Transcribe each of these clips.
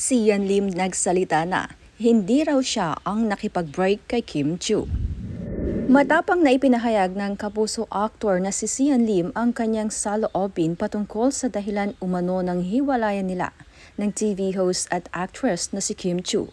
Sian Lim nagsalita na, hindi raw siya ang nakipag-break kay Kim Chiu. Matapang na ipinahayag ng kapuso actor na si Sian Lim ang kanyang saloobin patungkol sa dahilan umano ng hiwalayan nila ng TV host at actress na si Kim Chiu.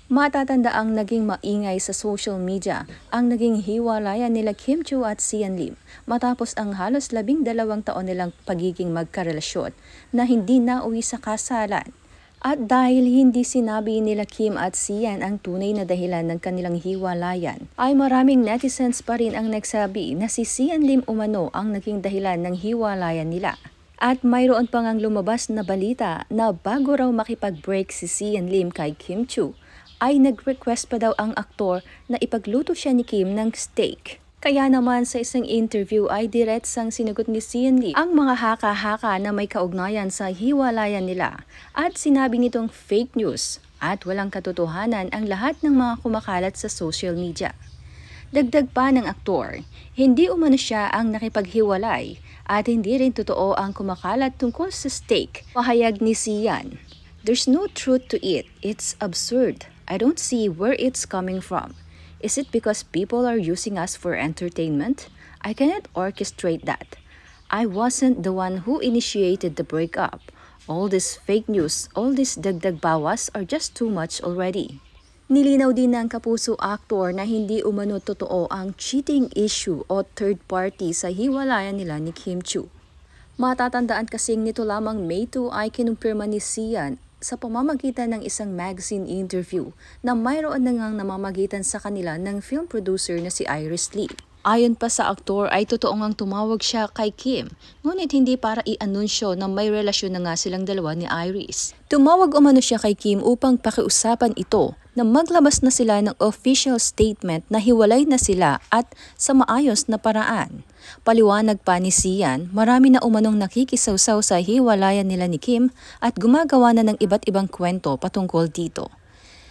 Matatanda ang naging maingay sa social media ang naging hiwalayan nila Kim Chiu at Sian Lim matapos ang halos 12 taon nilang pagiging magkarelasyon na hindi nauwi sa kasalan. At dahil hindi sinabi nila Kim at Sian ang tunay na dahilan ng kanilang hiwalayan, ay maraming netizens pa rin ang nagsabi na si Sian Lim umano ang naging dahilan ng hiwalayan nila. At mayroon pa ngang lumabas na balita na bago raw makipag-break si Sian Lim kay Kim Chiu, ay nag-request pa daw ang aktor na ipagluto siya ni Kim ng steak. Kaya naman sa isang interview ay diretsang sinagot ni Sian Lim ang mga haka-haka na may kaugnayan sa hiwalayan nila at sinabi nitong fake news at walang katotohanan ang lahat ng mga kumakalat sa social media. Dagdag pa ng aktor, hindi umano siya ang nakipaghiwalay at hindi rin totoo ang kumakalat tungkol sa steak. Pahayag ni Sian, "There's no truth to it. It's absurd. I don't see where it's coming from. Is it because people are using us for entertainment? I cannot orchestrate that. I wasn't the one who initiated the breakup. All this fake news, all this dagdag bawas are just too much already." Nilinaw din ng kapuso actor na hindi umano totoo ang cheating issue o third party sa hiwalayan nila ni Kim Chiu. Matatandaan kasing nito lamang May 2 ay kinumpirma ni Sian sa pamamagitan ng isang magazine interview na mayroon na ngang namamagitan sa kanila ng film producer na si Iris Lee. Ayon pa sa aktor ay totoo ngang tumawag siya kay Kim, ngunit hindi para i-anunsyo na may relasyon na nga silang dalawa ni Iris. Tumawag umano siya kay Kim upang pakiusapan ito na maglabas na sila ng official statement na hiwalay na sila at sa maayos na paraan. Paliwanag pa ni Sian, marami na umanong nakikisawsaw sa hiwalayan nila ni Kim at gumagawa na ng iba't ibang kwento patungkol dito.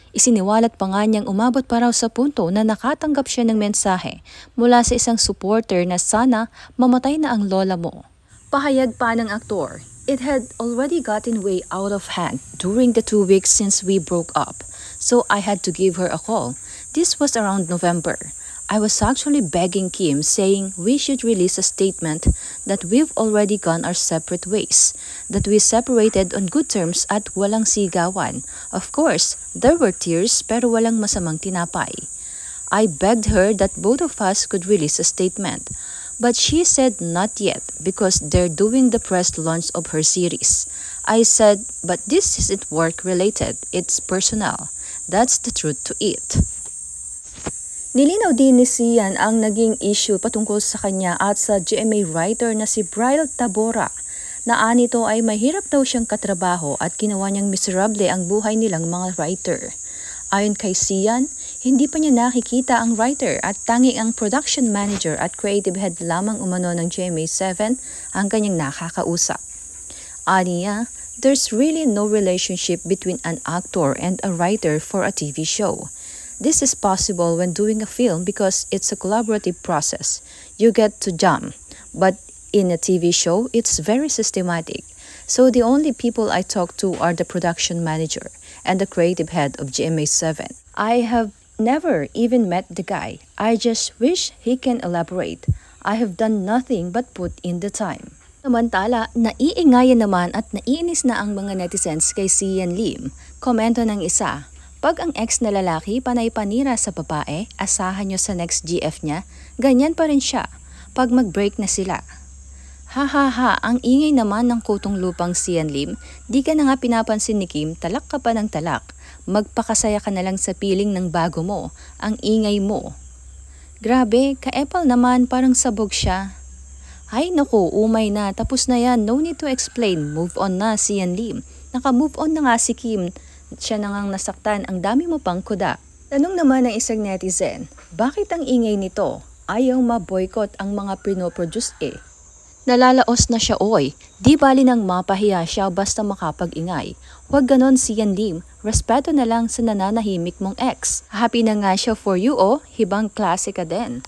Isiniwalat pa nga niyang umabot pa raw sa punto na nakatanggap siya ng mensahe mula sa isang supporter na sana mamatay na ang lola mo. Pahayag pa ng aktor, "It had already gotten way out of hand during the 2 weeks since we broke up, so I had to give her a call. This was around November. I was actually begging Kim, saying we should release a statement that we've already gone our separate ways, that we separated on good terms at walang sigawan. Of course, there were tears pero walang masamang tinapay. I begged her that both of us could release a statement. But she said not yet because they're doing the press launch of her series. I said, but this isn't work related, it's personal. That's the truth to it." Nilinaw din ni Sian ang naging issue patungkol sa kanya at sa GMA writer na si Bryle Tabora na anito ay mahirap daw siyang katrabaho at ginawa niyang miserable ang buhay nilang mga writer. Ayon kay Sian, hindi pa niya nakikita ang writer at tanging ang production manager at creative head lamang umano ng GMA7 ang kanyang nakakausap. Aniya, there's really no relationship between an actor and a writer for a TV show. This is possible when doing a film because it's a collaborative process. You get to jam. But in a TV show, it's very systematic. So the only people I talk to are the production manager and the creative head of GMA7. I have never even met the guy. I just wish he can elaborate. I have done nothing but put in the time. Samantala, naiingayan naman at naiinis na ang mga netizens kay Sian Lim. Komento ng isa, "Pag ang ex na lalaki panay panira sa babae, asahan nyo sa next GF niya, ganyan pa rin siya pag mag-break na sila." Ha, ang ingay naman ng kutong lupang Sian Lim, di ka na nga pinapansin ni Kim, talak ka pa ng talak. Magpakasaya ka na lang sa piling ng bago mo, ang ingay mo. Grabe, ka-epal naman, parang sabog siya. Ay naku, umay na, tapos na yan, no need to explain, move on na Sian Lim. Naka-move on na nga si Kim, siya na ngang nasaktan, ang dami mo pang kuda. Tanong naman ng isang netizen, bakit ang ingay nito? Ayaw ma-boycott ang mga pinoproduce eh. Nalalaos na siya oy, di bali nang mapahiya siya basta makapag-ingay. Huwag ganon Sian Lim, respeto na lang sa nananahimik mong ex. Happy na nga siya for you oh, hibang klase ka din.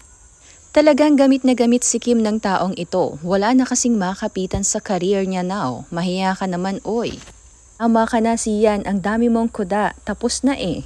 Talagang gamit na gamit si Kim ng taong ito, wala na kasing makapitan sa career niya now, mahiya ka naman oy. Ama ka na, Sian, ang dami mong kuda, tapos na eh.